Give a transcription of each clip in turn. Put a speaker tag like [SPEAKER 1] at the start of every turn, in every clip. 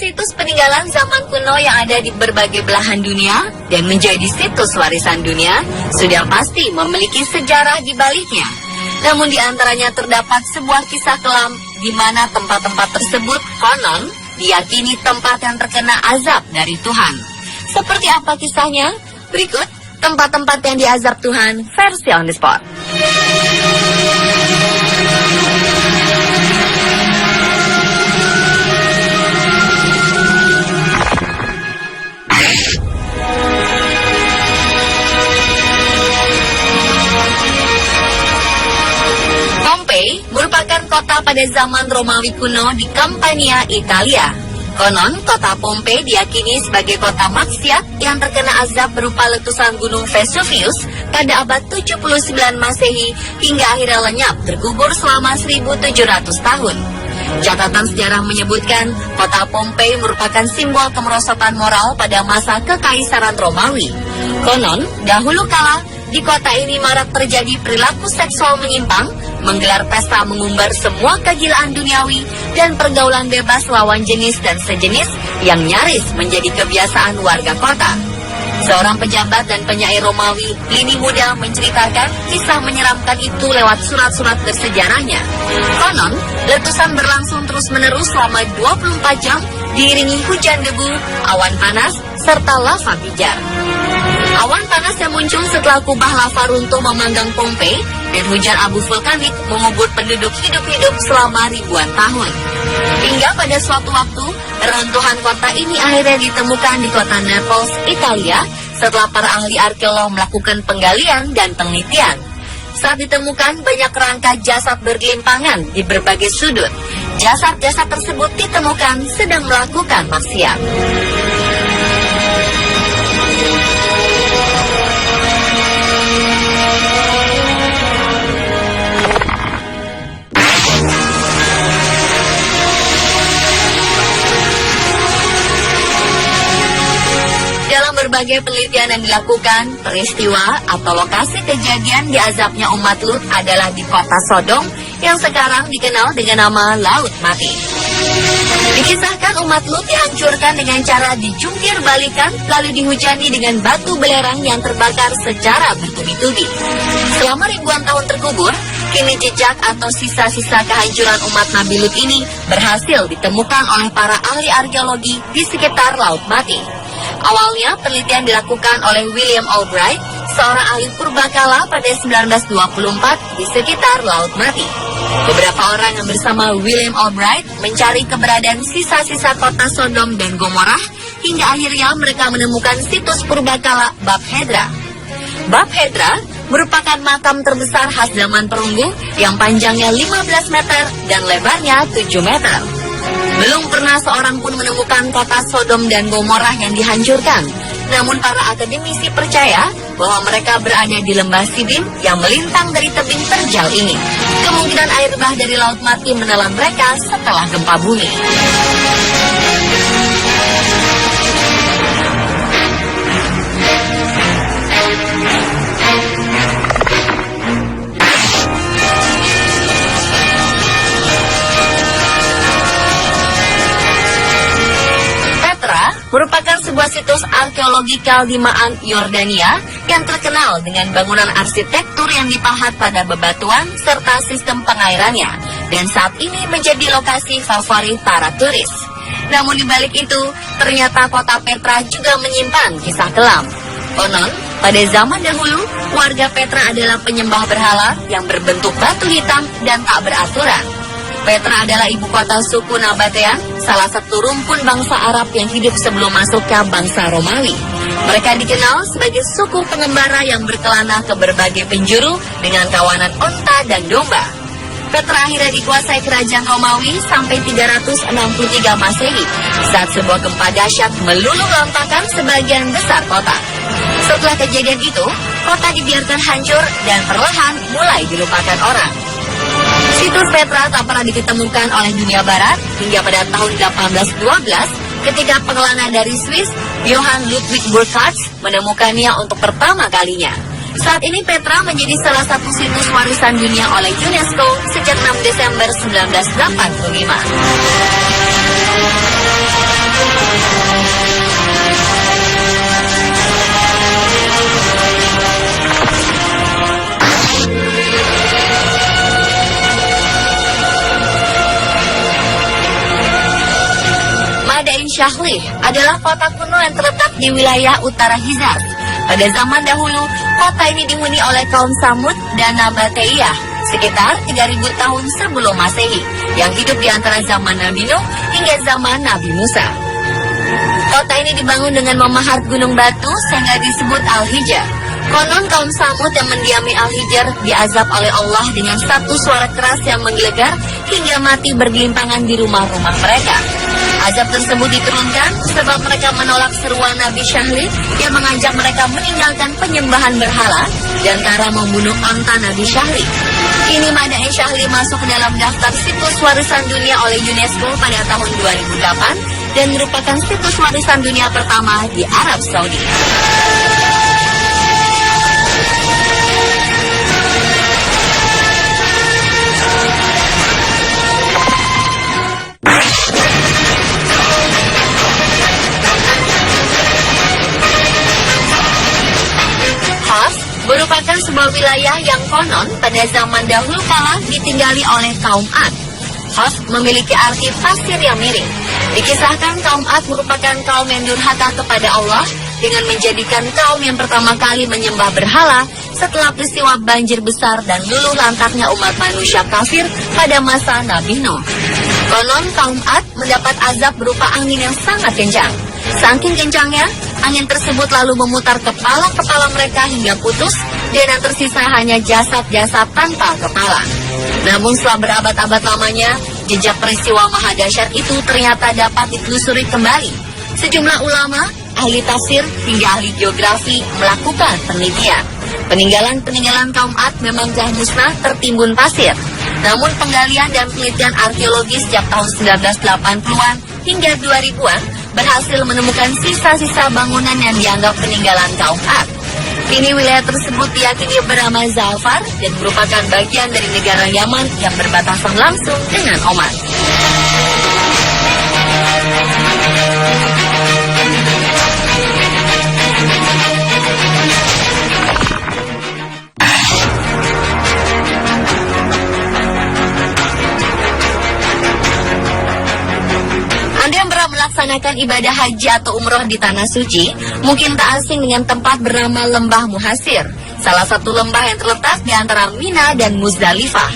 [SPEAKER 1] situs peninggalan zaman kuno yang ada di berbagai belahan dunia dan menjadi situs warisan dunia sudah pasti memiliki sejarah di baliknya. Namun di antaranya terdapat sebuah kisah kelam di mana tempat-tempat tersebut konon diyakini tempat yang terkena azab dari Tuhan. Seperti apa kisahnya? Berikut tempat-tempat yang diazab Tuhan versi on the spot. Pompei merupakan kota pada zaman Romawi kuno di Campania, Italia. Konon, kota Pompei diyakini sebagai kota maksiat yang terkena azab berupa letusan gunung Vesuvius pada abad 79 Masehi hingga akhirnya lenyap terkubur selama 1700 tahun. Catatan sejarah menyebutkan kota Pompei merupakan simbol kemerosotan moral pada masa kekaisaran Romawi. Konon, dahulu kala di kota ini marak terjadi perilaku seksual menyimpang, menggelar pesta mengumbar semua kegilaan duniawi dan pergaulan bebas lawan jenis dan sejenis yang nyaris menjadi kebiasaan warga kota. Seorang pejabat dan penyair Romawi, Pliny Muda, menceritakan kisah menyeramkan itu lewat surat-surat bersejarahnya. Konon, letusan berlangsung terus-menerus selama 24 jam, diiringi hujan debu, awan panas, serta lava pijar. Awan panas yang muncul setelah kubah lava runtuh memanggang Pompei dan hujan abu vulkanik mengubur penduduk hidup-hidup selama ribuan tahun. Hingga pada suatu waktu, reruntuhan kota ini akhirnya ditemukan di kota Naples, Italia, setelah para ahli arkeolog melakukan penggalian dan penelitian. Saat ditemukan banyak rangka jasad bergelimpangan di berbagai sudut. Jasad-jasad tersebut ditemukan sedang melakukan maksiat. Berbagai penelitian yang dilakukan, peristiwa atau lokasi kejadian diazabnya umat Lut adalah di kota Sodom yang sekarang dikenal dengan nama Laut Mati. Dikisahkan umat Lut dihancurkan dengan cara dijungkir balikan lalu dihujani dengan batu belerang yang terbakar secara bertubi-tubi. Selama ribuan tahun terkubur, kini jejak atau sisa-sisa kehancuran umat Nabi Lut ini berhasil ditemukan oleh para ahli arkeologi di sekitar Laut Mati. Awalnya penelitian dilakukan oleh William Albright, seorang ahli purbakala pada 1924 di sekitar Laut Mati. Beberapa orang yang bersama William Albright mencari keberadaan sisa-sisa kota Sodom dan Gomorrah hingga akhirnya mereka menemukan situs purbakala Bab Hedra. Bab Hedra merupakan makam terbesar khas zaman perunggu yang panjangnya 15 meter dan lebarnya 7 meter. Belum pernah seorang pun menemukan kota Sodom dan Gomorrah yang dihancurkan. Namun para akademisi percaya bahwa mereka berada di lembah Sidim yang melintang dari tebing terjal ini. Kemungkinan air bah dari Laut Mati menelan mereka setelah gempa bumi. Merupakan sebuah situs arkeologikal di Ma'an, Yordania yang terkenal dengan bangunan arsitektur yang dipahat pada bebatuan serta sistem pengairannya dan saat ini menjadi lokasi favorit para turis. Namun di balik itu, ternyata kota Petra juga menyimpan kisah kelam. Konon, pada zaman dahulu, warga Petra adalah penyembah berhala yang berbentuk batu hitam dan tak beraturan. Petra adalah ibu kota suku Nabatean, salah satu rumpun bangsa Arab yang hidup sebelum masuknya bangsa Romawi. Mereka dikenal sebagai suku pengembara yang berkelana ke berbagai penjuru dengan kawanan onta dan domba. Petra akhirnya dikuasai kerajaan Romawi sampai 363 Masehi saat sebuah gempa dahsyat meluluh lantakan sebagian besar kota. Setelah kejadian itu, kota dibiarkan hancur dan perlahan mulai dilupakan orang. Situs Petra tak pernah ditemukan oleh dunia barat hingga pada tahun 1812 ketika pengelana dari Swiss, Johann Ludwig Burckhardt, menemukannya untuk pertama kalinya. Saat ini Petra menjadi salah satu situs warisan dunia oleh UNESCO sejak 6 Desember 1985. Madain Syahlih adalah kota kuno yang terletak di wilayah utara Hijaz. Pada zaman dahulu, kota ini dihuni oleh kaum Samud dan Nabateiyah sekitar 3000 tahun sebelum Masehi, yang hidup di antara zaman Nabi Nuh hingga zaman Nabi Musa. Kota ini dibangun dengan memahat gunung batu sehingga disebut Al-Hijr. Konon kaum Samud yang mendiami Al-Hijr diazab oleh Allah dengan satu suara keras yang menggelegar hingga mati bergelimpangan di rumah-rumah mereka. Azab tersebut diturunkan sebab mereka menolak seruan Nabi Syahlih yang mengajak mereka meninggalkan penyembahan berhala dan cara membunuh onta Nabi Syahlih. Kini Madain Syahlih masuk dalam daftar situs warisan dunia oleh UNESCO pada tahun 2008 dan merupakan situs warisan dunia pertama di Arab Saudi. Merupakan sebuah wilayah yang konon pada zaman dahulu kala ditinggali oleh kaum Ad. Hos memiliki arti pasir yang miring. Dikisahkan kaum Ad merupakan kaum yang durhaka kepada Allah dengan menjadikan kaum yang pertama kali menyembah berhala setelah peristiwa banjir besar dan luluh lantaknya umat manusia kafir pada masa Nabi Nuh. Konon kaum Ad mendapat azab berupa angin yang sangat kencang. Saking kencangnya, angin tersebut lalu memutar kepala-kepala mereka hingga putus, dan yang tersisa hanya jasad-jasad tanpa kepala. Namun setelah berabad-abad lamanya, jejak peristiwa mahadahsyat itu ternyata dapat ditelusuri kembali. Sejumlah ulama, ahli tafsir, hingga ahli geografi melakukan penelitian. Peninggalan-peninggalan kaum Ad memang telah musnah tertimbun pasir. Namun penggalian dan penelitian arkeologi sejak tahun 1980-an hingga 2000-an berhasil menemukan sisa-sisa bangunan yang dianggap peninggalan kaum Ad. Kini wilayah tersebut diyakini bernama Za'afar dan merupakan bagian dari negara Yaman yang berbatasan langsung dengan Oman. Melaksanakan ibadah haji atau umroh di Tanah Suci, mungkin tak asing dengan tempat bernama Lembah Muhasir, salah satu lembah yang terletak di antara Mina dan Muzdalifah.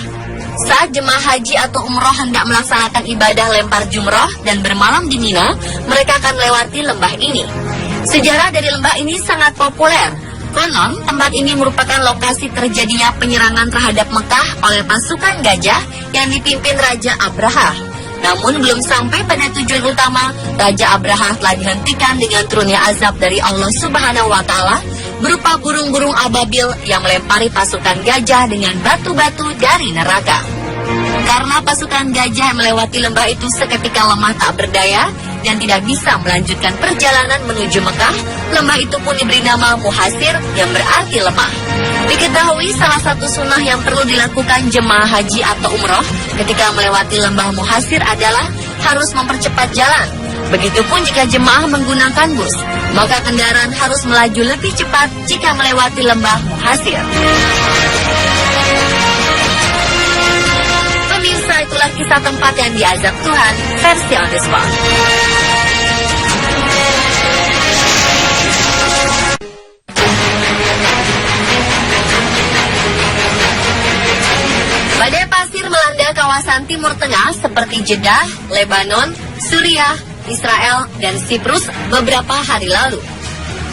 [SPEAKER 1] Saat jemaah haji atau umroh hendak melaksanakan ibadah lempar jumroh dan bermalam di Mina, mereka akan melewati lembah ini. Sejarah dari lembah ini sangat populer. Konon, tempat ini merupakan lokasi terjadinya penyerangan terhadap Mekah oleh pasukan gajah yang dipimpin Raja Abraha. Namun belum sampai pada tujuan utama, Raja Abraha telah dihentikan dengan turunnya azab dari Allah Subhanahu wa Ta'ala berupa burung-burung ababil yang melempari pasukan gajah dengan batu-batu dari neraka. Karena pasukan gajah yang melewati lembah itu seketika lemah tak berdaya dan tidak bisa melanjutkan perjalanan menuju Mekah, lembah itu pun diberi nama Muhasir yang berarti lemah. Diketahui salah satu sunnah yang perlu dilakukan jemaah haji atau umroh ketika melewati lembah Muhasir adalah harus mempercepat jalan. Begitupun jika jemaah menggunakan bus, maka kendaraan harus melaju lebih cepat jika melewati lembah Muhasir. Pemirsa, itulah kisah tempat yang diazab Tuhan versi on the spot. Badai pasir melanda kawasan Timur Tengah seperti Jeddah, Lebanon, Suriah, Israel, dan Siprus beberapa hari lalu.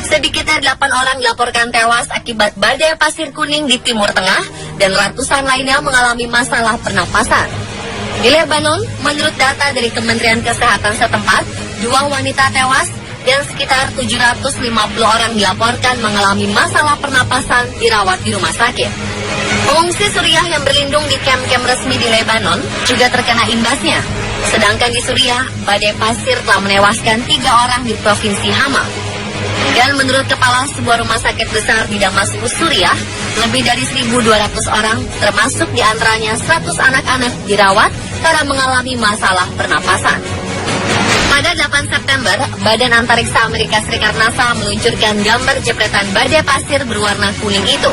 [SPEAKER 1] Sedikitnya 8 orang dilaporkan tewas akibat badai pasir kuning di Timur Tengah dan ratusan lainnya mengalami masalah pernapasan. Di Lebanon, menurut data dari Kementerian Kesehatan setempat, 2 wanita tewas dan sekitar 750 orang dilaporkan mengalami masalah pernapasan dirawat di rumah sakit. Pengungsi Suriah yang berlindung di kamp-kamp resmi di Lebanon juga terkena imbasnya. Sedangkan di Suriah, badai pasir telah menewaskan 3 orang di Provinsi Hama. Dan menurut kepala sebuah rumah sakit besar di Damaskus, Suriah, lebih dari 1.200 orang, termasuk diantaranya 100 anak-anak, dirawat karena mengalami masalah pernapasan. Pada 8 September, Badan Antariksa Amerika Serikat NASA meluncurkan gambar jepretan badai pasir berwarna kuning itu.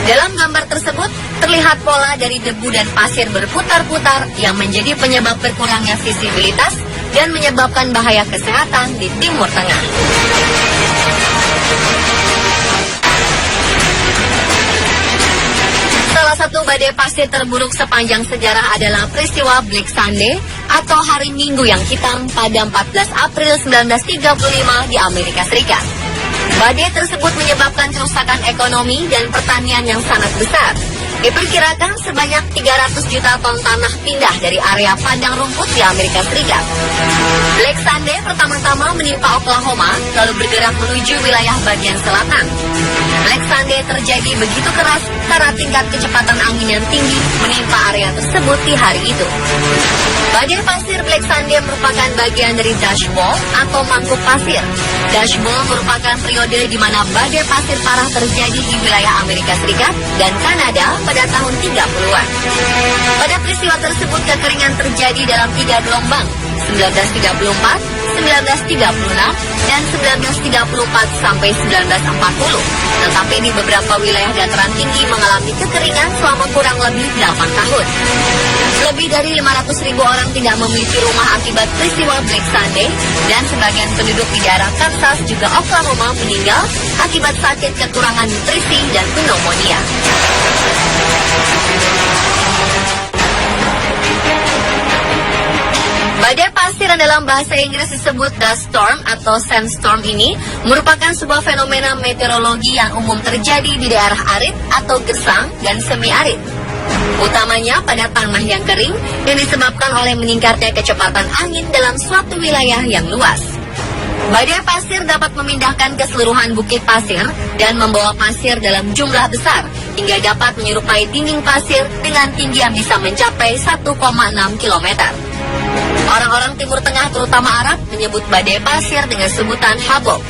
[SPEAKER 1] Dalam gambar tersebut, terlihat pola dari debu dan pasir berputar-putar yang menjadi penyebab berkurangnya visibilitas dan menyebabkan bahaya kesehatan di Timur Tengah. Salah satu badai pasir terburuk sepanjang sejarah adalah peristiwa Black Sunday atau Hari Minggu yang Hitam pada 14 April 1935 di Amerika Serikat. Badai tersebut menyebabkan kerusakan ekonomi dan pertanian yang sangat besar. Diperkirakan sebanyak 300 juta ton tanah pindah dari area padang rumput di Amerika Serikat. Black Sunday pertama-tama menimpa Oklahoma, lalu bergerak menuju wilayah bagian selatan. Black Sunday terjadi begitu keras karena tingkat kecepatan angin yang tinggi menimpa area tersebut di hari itu. Badai pasir Black Sunday merupakan bagian dari Dust Bowl atau mangkuk pasir. Dust Bowl merupakan periode di mana badai pasir parah terjadi di wilayah Amerika Serikat dan Kanada pada tahun 30-an. Pada peristiwa tersebut kekeringan terjadi dalam 3 gelombang, 1934, 1936, dan 1934 sampai 1940. Tetapi di beberapa wilayah dataran tinggi mengalami kekeringan selama kurang lebih 8 tahun. Lebih dari 500.000 orang tidak memiliki rumah akibat peristiwa Black Sunday, dan sebagian penduduk di daerah Kansas juga Oklahoma meninggal akibat sakit kekurangan nutrisi dan pneumonia. Badai pasir yang dalam bahasa Inggris disebut dust storm atau sandstorm ini merupakan sebuah fenomena meteorologi yang umum terjadi di daerah arid atau gersang dan semi arid. Utamanya pada tanah yang kering yang disebabkan oleh meningkatnya kecepatan angin dalam suatu wilayah yang luas. Badai pasir dapat memindahkan keseluruhan bukit pasir dan membawa pasir dalam jumlah besar hingga dapat menyerupai dinding pasir dengan tinggi yang bisa mencapai 1,6 km. Orang-orang Timur Tengah terutama Arab menyebut badai pasir dengan sebutan habok.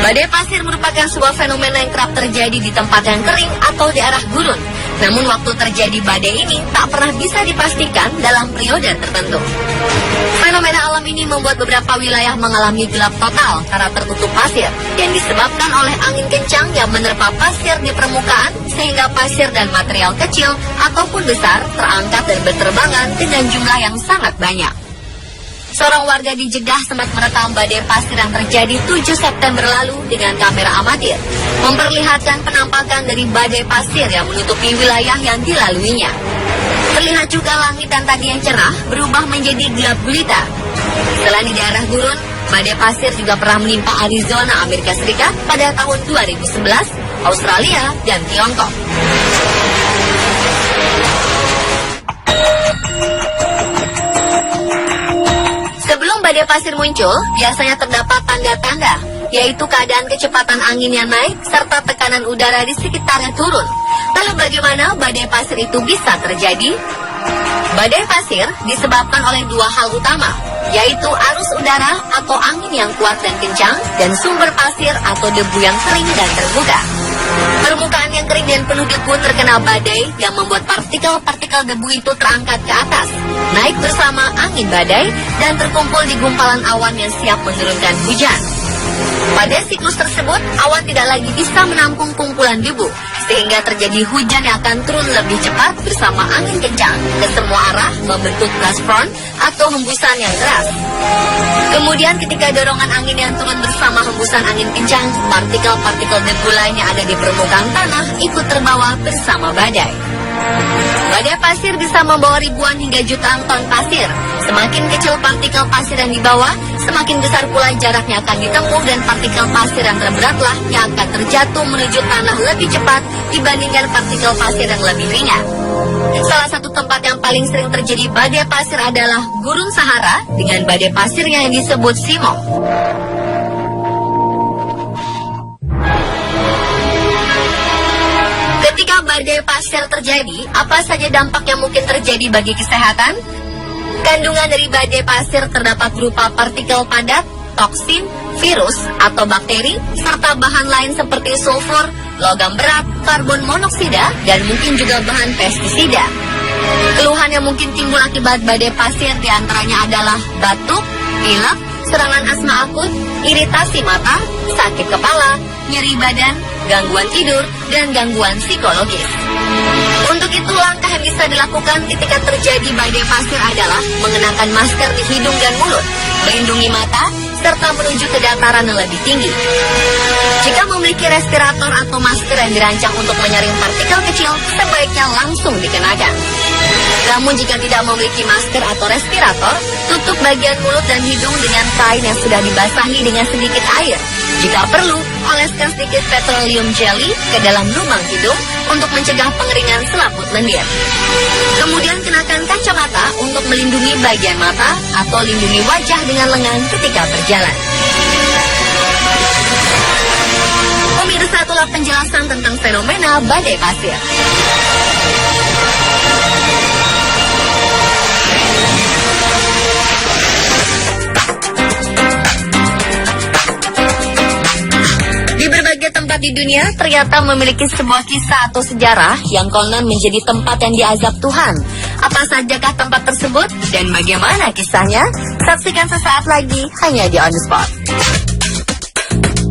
[SPEAKER 1] Badai pasir merupakan sebuah fenomena yang kerap terjadi di tempat yang kering atau di arah gurun. Namun waktu terjadi badai ini tak pernah bisa dipastikan dalam periode tertentu. Fenomena alam ini membuat beberapa wilayah mengalami gelap total karena tertutup pasir yang disebabkan oleh angin kencang yang menerpa pasir di permukaan sehingga pasir dan material kecil ataupun besar terangkat dan berterbangan dengan jumlah yang sangat banyak. Seorang warga di Jeddah sempat merekam badai pasir yang terjadi 7 September lalu dengan kamera amatir, memperlihatkan penampakan dari badai pasir yang menutupi wilayah yang dilaluinya. Terlihat juga langit yang tadi yang cerah berubah menjadi gelap gulita. Selain di daerah gurun, badai pasir juga pernah menimpa Arizona, Amerika Serikat pada tahun 2011, Australia, dan Tiongkok. Sebelum badai pasir muncul, biasanya terdapat tanda-tanda, yaitu keadaan kecepatan angin yang naik serta tekanan udara di sekitarnya turun. Lalu bagaimana badai pasir itu bisa terjadi? Badai pasir disebabkan oleh dua hal utama, yaitu arus udara atau angin yang kuat dan kencang, dan sumber pasir atau debu yang kering dan terbuka. Permukaan yang kering dan penuh debu terkena badai yang membuat partikel-partikel debu itu terangkat ke atas, naik bersama angin badai, dan terkumpul di gumpalan awan yang siap menurunkan hujan. Pada siklus tersebut, awan tidak lagi bisa menampung kumpulan debu, sehingga terjadi hujan yang akan turun lebih cepat bersama angin kencang ke semua arah membentuk blast front atau hembusan yang keras. Kemudian ketika dorongan angin yang turun bersama hembusan angin kencang, partikel-partikel debu lain yang ada di permukaan tanah ikut terbawa bersama badai. Badai pasir bisa membawa ribuan hingga jutaan ton pasir. Semakin kecil partikel pasir yang dibawa, semakin besar pula jaraknya akan ditempuh, dan partikel pasir yang terberatlah yang akan terjatuh menuju tanah lebih cepat dibandingkan partikel pasir yang lebih ringan. Salah satu tempat yang paling sering terjadi badai pasir adalah Gurun Sahara dengan badai pasirnya yang disebut Simok. Ketika badai pasir terjadi, apa saja dampak yang mungkin terjadi bagi kesehatan? Kandungan dari badai pasir terdapat berupa partikel padat, toksin, virus atau bakteri, serta bahan lain seperti sulfur, logam berat, karbon monoksida, dan mungkin juga bahan pestisida. Keluhan yang mungkin timbul akibat badai pasir diantaranya adalah batuk, pilek, serangan asma akut, iritasi mata, sakit kepala, nyeri badan, gangguan tidur, dan gangguan psikologis. Untuk itu, langkah yang bisa dilakukan ketika terjadi badai pasir adalah mengenakan masker di hidung dan mulut, melindungi mata, serta menuju ke dataran yang lebih tinggi. Jika memiliki respirator atau masker yang dirancang untuk menyaring partikel kecil, sebaiknya langsung dikenakan. Namun jika tidak memiliki masker atau respirator, tutup bagian mulut dan hidung dengan kain yang sudah dibasahi dengan sedikit air. Jika perlu, oleskan sedikit petroleum jelly ke dalam lubang hidung untuk mencegah pengeringan selaput lendir. Kemudian kenakan kacamata untuk melindungi bagian mata atau lindungi wajah dengan lengan ketika berjalan. Pemirsa, itulah penjelasan tentang fenomena badai pasir. Di berbagai tempat di dunia ternyata memiliki sebuah kisah atau sejarah yang konon menjadi tempat yang diazab Tuhan. Apa sajakah tempat tersebut dan bagaimana kisahnya? Saksikan sesaat lagi hanya di On The Spot.